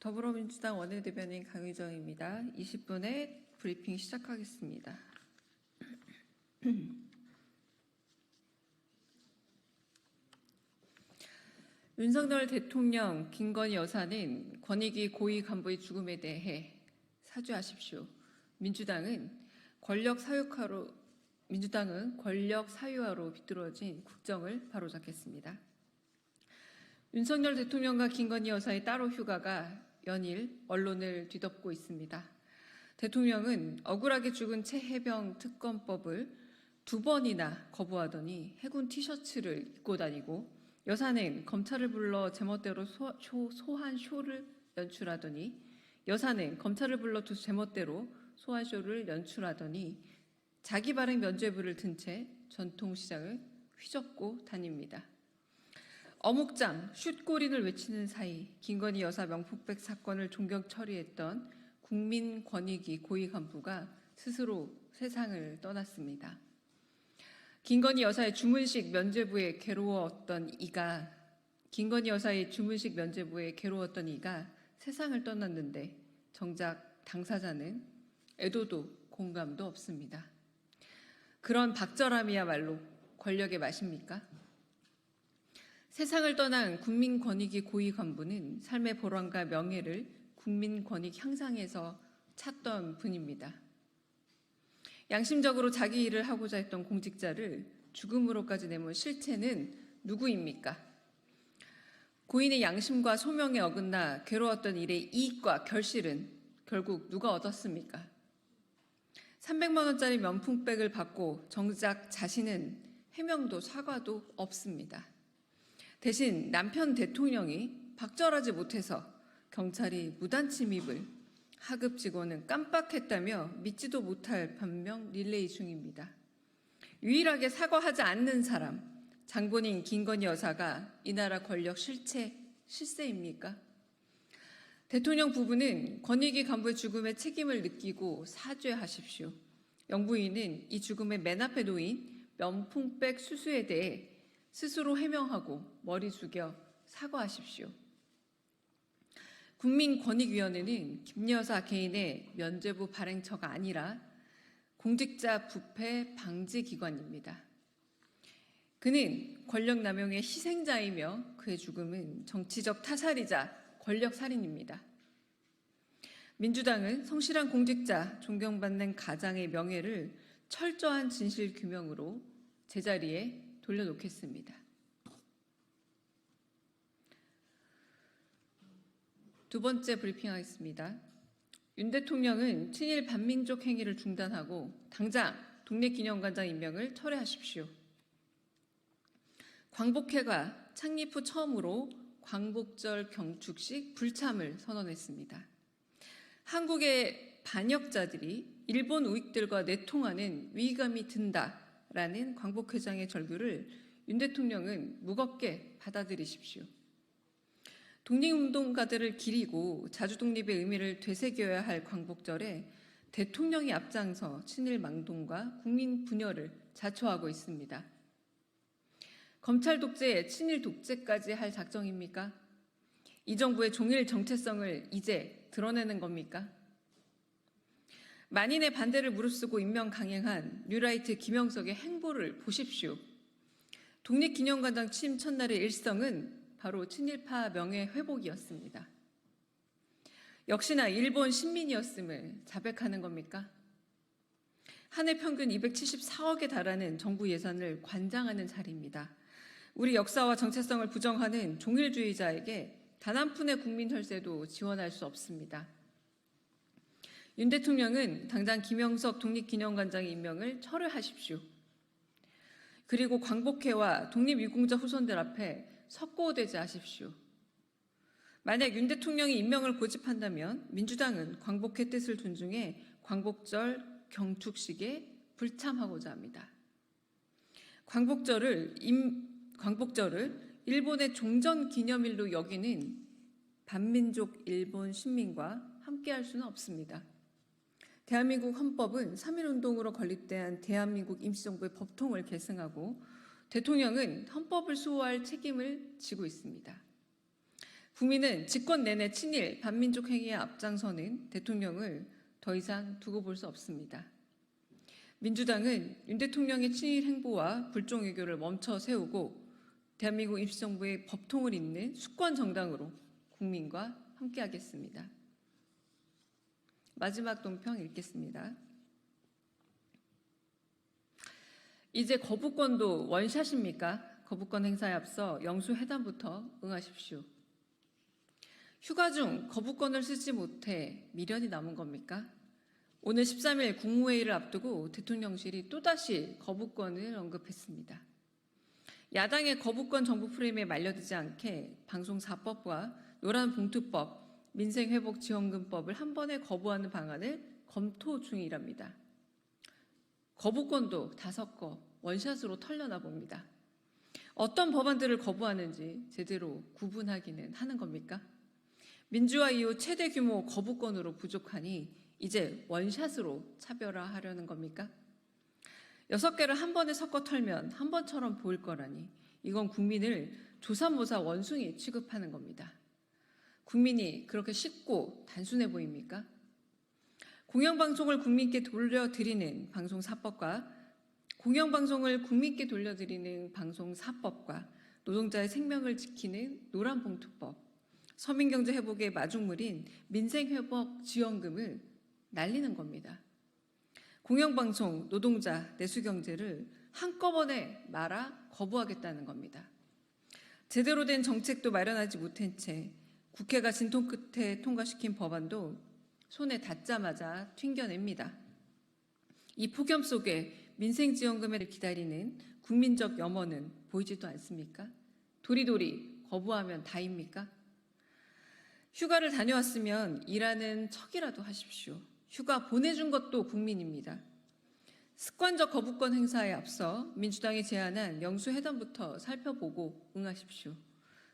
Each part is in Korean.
더불어민주당 원내대변인 강의정입니다. 20분의 브리핑 시작하겠습니다. 윤석열 대통령, 김건희 여사는 권익위 고위 간부의 죽음에 대해 사죄하십시오. 민주당은 권력 사유화로 비뚤어진 국정을 바로잡겠습니다. 윤석열 대통령과 김건희 여사의 따로 휴가가 연일 언론을 뒤덮고 있습니다. 대통령은 억울하게 죽은 최혜병 특검법을 2번이나 거부하더니 해군 티셔츠를 입고 다니고, 여사는 검찰을 불러 제멋대로 소환쇼를 연출하더니, 자기 발행 면죄부를 든 채 전통시장을 휘젓고 다닙니다. 어묵장, 슛골인을 외치는 사이 김건희 여사 명품백 사건을 종결 처리했던 국민권익위 고위 간부가 스스로 세상을 떠났습니다. 김건희 여사의 주문식 면죄부에 괴로웠던 이가 세상을 떠났는데 정작 당사자는 애도도 공감도 없습니다. 그런 박절함이야말로 권력의 맛입니까? 세상을 떠난 국민권익위 고위 간부는 삶의 보람과 명예를 국민권익 향상에서 찾던 분입니다. 양심적으로 자기 일을 하고자 했던 공직자를 죽음으로까지 내몬 실체는 누구입니까? 고인의 양심과 소명에 어긋나 괴로웠던 일의 이익과 결실은 결국 누가 얻었습니까? 300만 원짜리 명품백을 받고 정작 자신은 해명도 사과도 없습니다. 대신 남편 대통령이 박절하지 못해서 경찰이 무단 침입을 하급 직원은 깜빡했다며 믿지도 못할 변명 릴레이 중입니다. 유일하게 사과하지 않는 사람, 장본인 김건희 여사가 이 나라 권력 실세입니까? 대통령 부부는 권익위 간부의 죽음에 책임을 느끼고 사죄하십시오. 영부인은 이 죽음의 맨 앞에 놓인 명품백 수수에 대해 스스로 해명하고 머리 숙여 사과하십시오. 국민권익위원회는 김 여사 개인의 면죄부 발행처가 아니라 공직자 부패 방지 기관입니다. 그는 권력 남용의 희생자이며 그의 죽음은 정치적 타살이자 권력살인입니다. 민주당은 성실한 공직자, 존경받는 가장의 명예를 철저한 진실규명으로 제자리에 돌려놓겠습니다. 두 번째 브리핑하겠습니다. 윤 대통령은 친일 반민족 행위를 중단하고 당장 독립기념관장 임명을 철회하십시오. 광복회가 창립 후 처음으로 광복절 경축식 불참을 선언했습니다. 한국의 반역자들이 일본 우익들과 내통하는 위기감이 든다라는 광복회장의 절규를 윤 대통령은 무겁게 받아들이십시오. 독립운동가들을 기리고 자주독립의 의미를 되새겨야 할 광복절에 대통령이 앞장서 친일 망동과 국민 분열을 자초하고 있습니다. 검찰 독재에 친일 독재까지 할 작정입니까? 이 정부의 종일 정체성을 이제 드러내는 겁니까? 만인의 반대를 무릅쓰고 임명 강행한 뉴라이트 김영석의 행보를 보십시오. 독립기념관장 취임 첫날의 일성은 바로 친일파 명예회복이었습니다. 역시나 일본 신민이었음을 자백하는 겁니까? 한 해 평균 274억에 달하는 정부 예산을 관장하는 자리입니다. 우리 역사와 정체성을 부정하는 종일주의자에게 단 한 푼의 국민 혈세도 지원할 수 없습니다. 윤 대통령은 당장 김영석 독립기념관장의 임명을 철회하십시오. 그리고 광복회와 독립유공자 후손들 앞에 석고대지 하십시오. 만약 윤 대통령이 임명을 고집한다면 민주당은 광복회 뜻을 존중해 광복절 경축식에 불참하고자 합니다. 광복절을 일본의 종전기념일로 여기는 반민족 일본 신민과 함께할 수는 없습니다. 대한민국 헌법은 3.1운동으로 건립된 대한민국 임시정부의 법통을 계승하고 대통령은 헌법을 수호할 책임을 지고 있습니다. 국민은 집권 내내 친일, 반민족 행위에 앞장서는 대통령을 더 이상 두고 볼 수 없습니다. 민주당은 윤 대통령의 친일 행보와 불종 외교를 멈춰 세우고 대한민국 임시정부의 법통을 잇는 수권 정당으로 국민과 함께하겠습니다. 마지막 논평 읽겠습니다. 이제 거부권도 원샷입니까? 거부권 행사에 앞서 영수회담부터 응하십시오. 휴가 중 거부권을 쓰지 못해 미련이 남은 겁니까? 오늘 13일 국무회의를 앞두고 대통령실이 또다시 거부권을 언급했습니다. 야당의 거부권 정부 프레임에 말려들지 않게 방송4법과 노란봉투법, 민생회복지원금법을 한 번에 거부하는 방안을 검토 중이랍니다. 거부권도 5거 원샷으로 털려나 봅니다. 어떤 법안들을 거부하는지 제대로 구분하기는 하는 겁니까? 민주화 이후 최대 규모 거부권으로 부족하니 이제 원샷으로 차별화하려는 겁니까? 6개를 한 번에 섞어 털면 한 번처럼 보일 거라니 이건 국민을 조삼모사 원숭이 취급하는 겁니다. 국민이 그렇게 쉽고 단순해 보입니까? 공영방송을 국민께 돌려드리는 방송4법과 노동자의 생명을 지키는 노란봉투법, 서민경제 회복의 마중물인 민생회복지원금을 날리는 겁니다. 공영방송, 노동자, 내수경제를 한꺼번에 말아 거부하겠다는 겁니다. 제대로 된 정책도 마련하지 못한 채 국회가 진통 끝에 통과시킨 법안도 손에 닿자마자 튕겨냅니다. 이 폭염 속에 민생지원금을 기다리는 국민적 염원은 보이지도 않습니까? 도리도리 거부하면 다입니까? 휴가를 다녀왔으면 일하는 척이라도 하십시오. 휴가 보내준 것도 국민입니다. 습관적 거부권 행사에 앞서 민주당이 제안한 영수회담부터 살펴보고 응하십시오.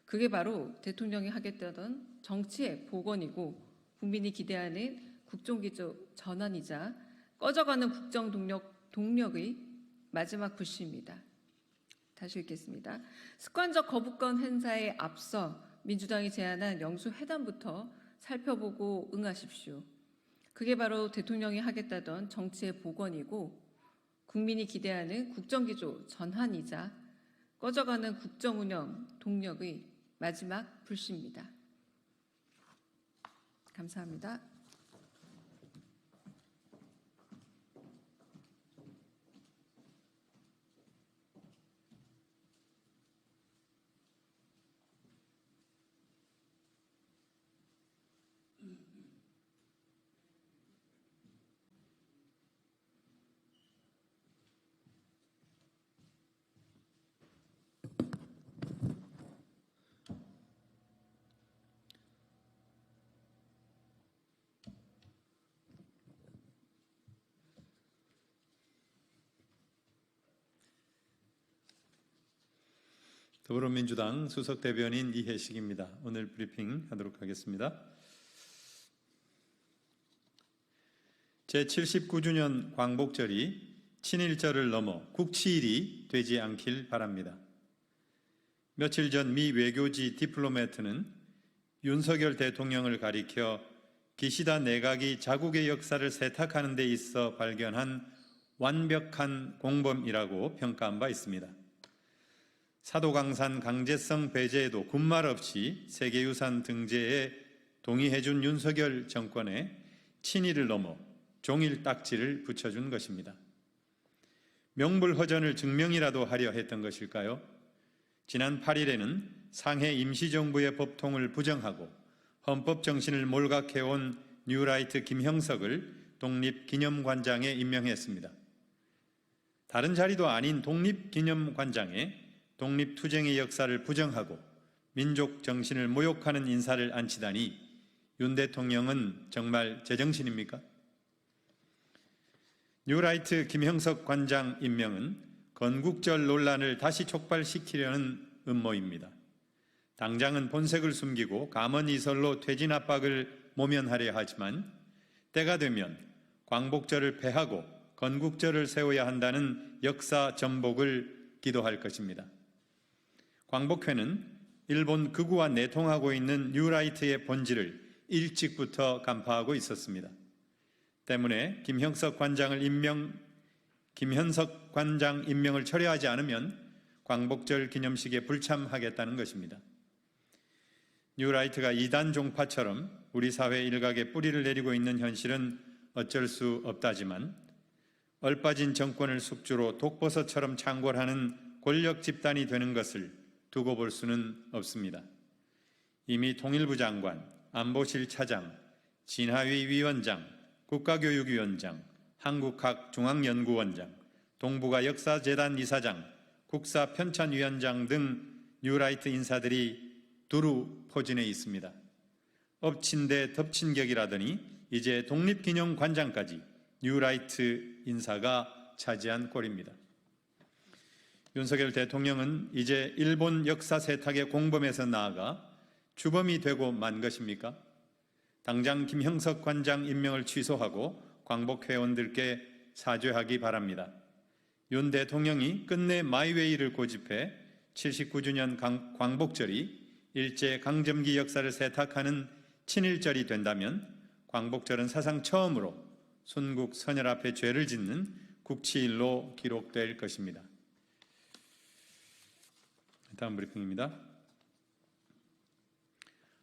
그게 바로 대통령이 하겠다던 정치의 복원이고 국민이 기대하는 국정기조 전환이자 꺼져가는 국정 동력의 마지막 불씨입니다. 다시 읽겠습니다. 습관적 거부권 행사에 앞서 민주당이 제안한 영수회담부터 살펴보고 응하십시오. 그게 바로 대통령이 하겠다던 정치의 복원이고 국민이 기대하는 국정기조 전환이자 꺼져가는 국정운영 동력의 마지막 불씨입니다. 감사합니다. 더불어민주당 수석대변인 이해식입니다. 오늘 브리핑 하도록 하겠습니다. 제79주년 광복절이 친일절을 넘어 국치일이 되지 않길 바랍니다. 며칠 전 미 외교지 디플로매트는 윤석열 대통령을 가리켜 기시다 내각이 자국의 역사를 세탁하는 데 있어 발견한 완벽한 공범이라고 평가한 바 있습니다. 사도강산 강제성 배제에도 군말 없이 세계유산 등재에 동의해준 윤석열 정권에 친일을 넘어 종일 딱지를 붙여준 것입니다. 명불허전을 증명이라도 하려 했던 것일까요? 지난 8일에는 상해 임시정부의 법통을 부정하고 헌법 정신을 몰각해온 뉴라이트 김형석을 독립기념관장에 임명했습니다. 다른 자리도 아닌 독립기념관장에 독립투쟁의 역사를 부정하고 민족 정신을 모욕하는 인사를 앉히다니 윤 대통령은 정말 제정신입니까? 뉴라이트 김형석 관장 임명은 건국절 논란을 다시 촉발시키려는 음모입니다. 당장은 본색을 숨기고 감언이설로 퇴진 압박을 모면하려 하지만 때가 되면 광복절을 폐하고 건국절을 세워야 한다는 역사 전복을 기도할 것입니다. 광복회는 일본 극우와 내통하고 있는 뉴라이트의 본질을 일찍부터 간파하고 있었습니다. 때문에 김현석 관장 임명을 철회하지 않으면 광복절 기념식에 불참하겠다는 것입니다. 뉴라이트가 이단 종파처럼 우리 사회 일각에 뿌리를 내리고 있는 현실은 어쩔 수 없다지만 얼빠진 정권을 숙주로 독버섯처럼 창궐하는 권력 집단이 되는 것을 두고 볼 수는 없습니다. 이미 통일부 장관, 안보실 차장, 진하위 위원장, 국가교육위원장, 한국학중앙연구원장, 동북아 역사재단 이사장, 국사편찬위원장 등 뉴라이트 인사들이 두루 포진해 있습니다. 엎친 데 덮친 격이라더니 이제 독립기념관장까지 뉴라이트 인사가 차지한 꼴입니다. 윤석열 대통령은 이제 일본 역사 세탁의 공범에서 나아가 주범이 되고 만 것입니까? 당장 김형석 관장 임명을 취소하고 광복 회원들께 사죄하기 바랍니다. 윤 대통령이 끝내 마이웨이를 고집해 79주년 광복절이 일제 강점기 역사를 세탁하는 친일절이 된다면 광복절은 사상 처음으로 순국 선열 앞에 죄를 짓는 국치일로 기록될 것입니다. 다음 브리핑입니다.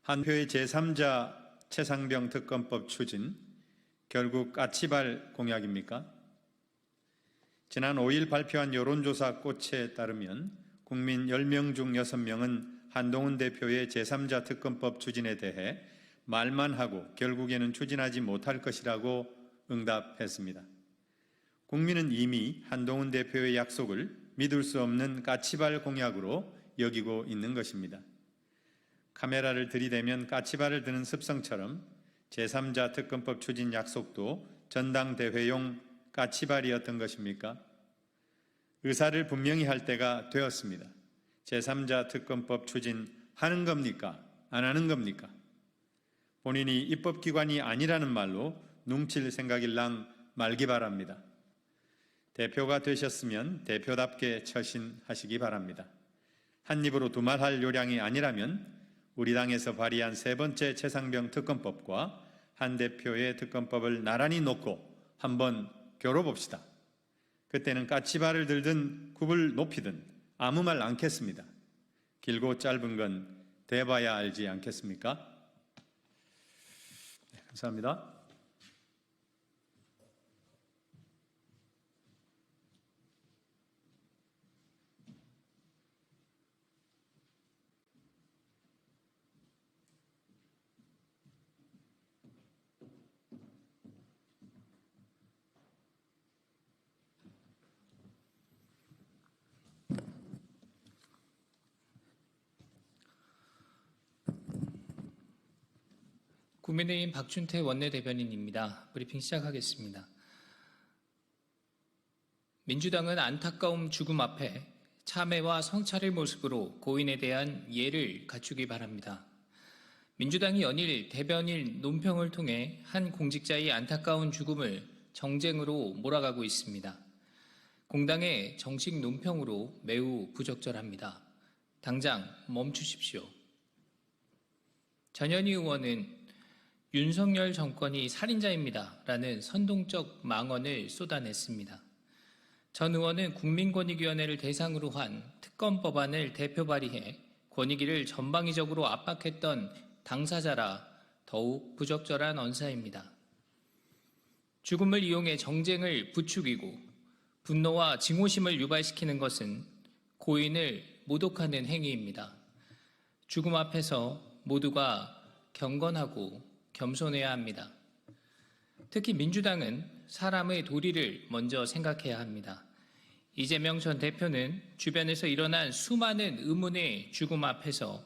한표의 제3자 최상병 특검법 추진, 결국 까치발 공약입니까? 지난 5일 발표한 여론조사 꽃에 따르면 국민 10명 중 6명은 한동훈 대표의 제3자 특검법 추진에 대해 말만 하고 결국에는 추진하지 못할 것이라고 응답했습니다. 국민은 이미 한동훈 대표의 약속을 믿을 수 없는 까치발 공약으로 여기고 있는 것입니다. 카메라를 들이대면 까치발을 드는 습성처럼 제3자 특검법 추진 약속도 전당대회용 까치발이었던 것입니까? 의사를 분명히 할 때가 되었습니다. 제3자 특검법 추진하는 겁니까? 안 하는 겁니까? 본인이 입법기관이 아니라는 말로 뭉칠 생각일랑 말기 바랍니다. 대표가 되셨으면 대표답게 처신하시기 바랍니다. 한 입으로 두말할 요량이 아니라면 우리 당에서 발의한 세 번째 최상병 특검법과 한 대표의 특검법을 나란히 놓고 한번 겨뤄봅시다. 그때는 까치발을 들든 굽을 높이든 아무 말 않겠습니다. 길고 짧은 건 대봐야 알지 않겠습니까? 네, 감사합니다. 국민의힘 박준태 원내대변인입니다. 브리핑 시작하겠습니다. 민주당은 안타까움 죽음 앞에 참회와 성찰의 모습으로 고인에 대한 예를 갖추기 바랍니다. 민주당이 연일 대변인 논평을 통해 한 공직자의 안타까운 죽음을 정쟁으로 몰아가고 있습니다. 공당의 정식 논평으로 매우 부적절합니다. 당장 멈추십시오. 전현희 의원은 윤석열 정권이 살인자입니다. 라는 선동적 망언을 쏟아냈습니다. 전 의원은 국민권익위원회를 대상으로 한 특검 법안을 대표 발의해 권익위를 전방위적으로 압박했던 당사자라 더욱 부적절한 언사입니다. 죽음을 이용해 정쟁을 부추기고 분노와 증오심을 유발시키는 것은 고인을 모독하는 행위입니다. 죽음 앞에서 모두가 경건하고 겸손해야 합니다. 특히 민주당은 사람의 도리를 먼저 생각해야 합니다. 이재명 전 대표는 주변에서 일어난 수많은 의문의 죽음 앞에서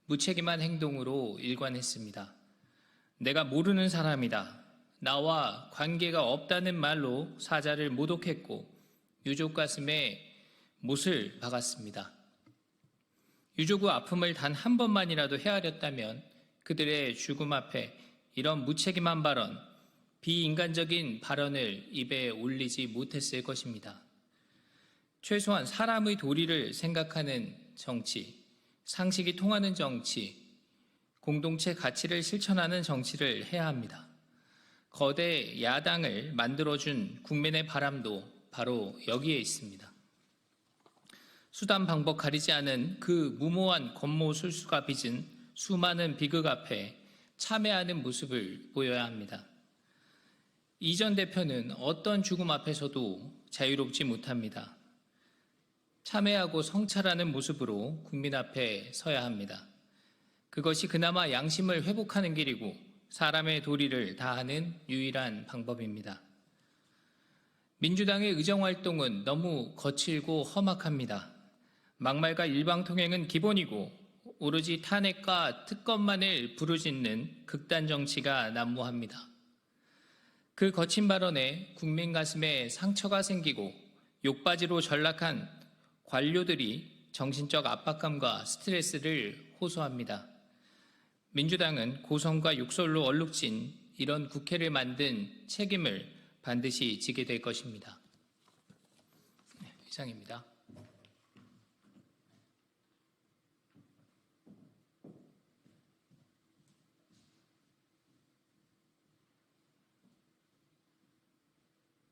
무책임한 행동으로 일관했습니다. 내가 모르는 사람이다. 나와 관계가 없다는 말로 사자를 모독했고 유족 가슴에 못을 박았습니다. 유족의 아픔을 단 한 번만이라도 헤아렸다면 그들의 죽음 앞에 이런 무책임한 발언, 비인간적인 발언을 입에 올리지 못했을 것입니다. 최소한 사람의 도리를 생각하는 정치, 상식이 통하는 정치, 공동체 가치를 실천하는 정치를 해야 합니다. 거대 야당을 만들어준 국민의 바람도 바로 여기에 있습니다. 수단 방법 가리지 않은 그 무모한 권모술수가 빚은 수많은 비극 앞에 참회하는 모습을 보여야 합니다. 이 전 대표는 어떤 죽음 앞에서도 자유롭지 못합니다. 참회하고 성찰하는 모습으로 국민 앞에 서야 합니다. 그것이 그나마 양심을 회복하는 길이고 사람의 도리를 다하는 유일한 방법입니다. 민주당의 의정활동은 너무 거칠고 험악합니다. 막말과 일방통행은 기본이고 오로지 탄핵과 특검만을 부르짖는 극단 정치가 난무합니다. 그 거친 발언에 국민 가슴에 상처가 생기고 욕바지로 전락한 관료들이 정신적 압박감과 스트레스를 호소합니다. 민주당은 고성과 욕설로 얼룩진 이런 국회를 만든 책임을 반드시 지게 될 것입니다. 이상입니다.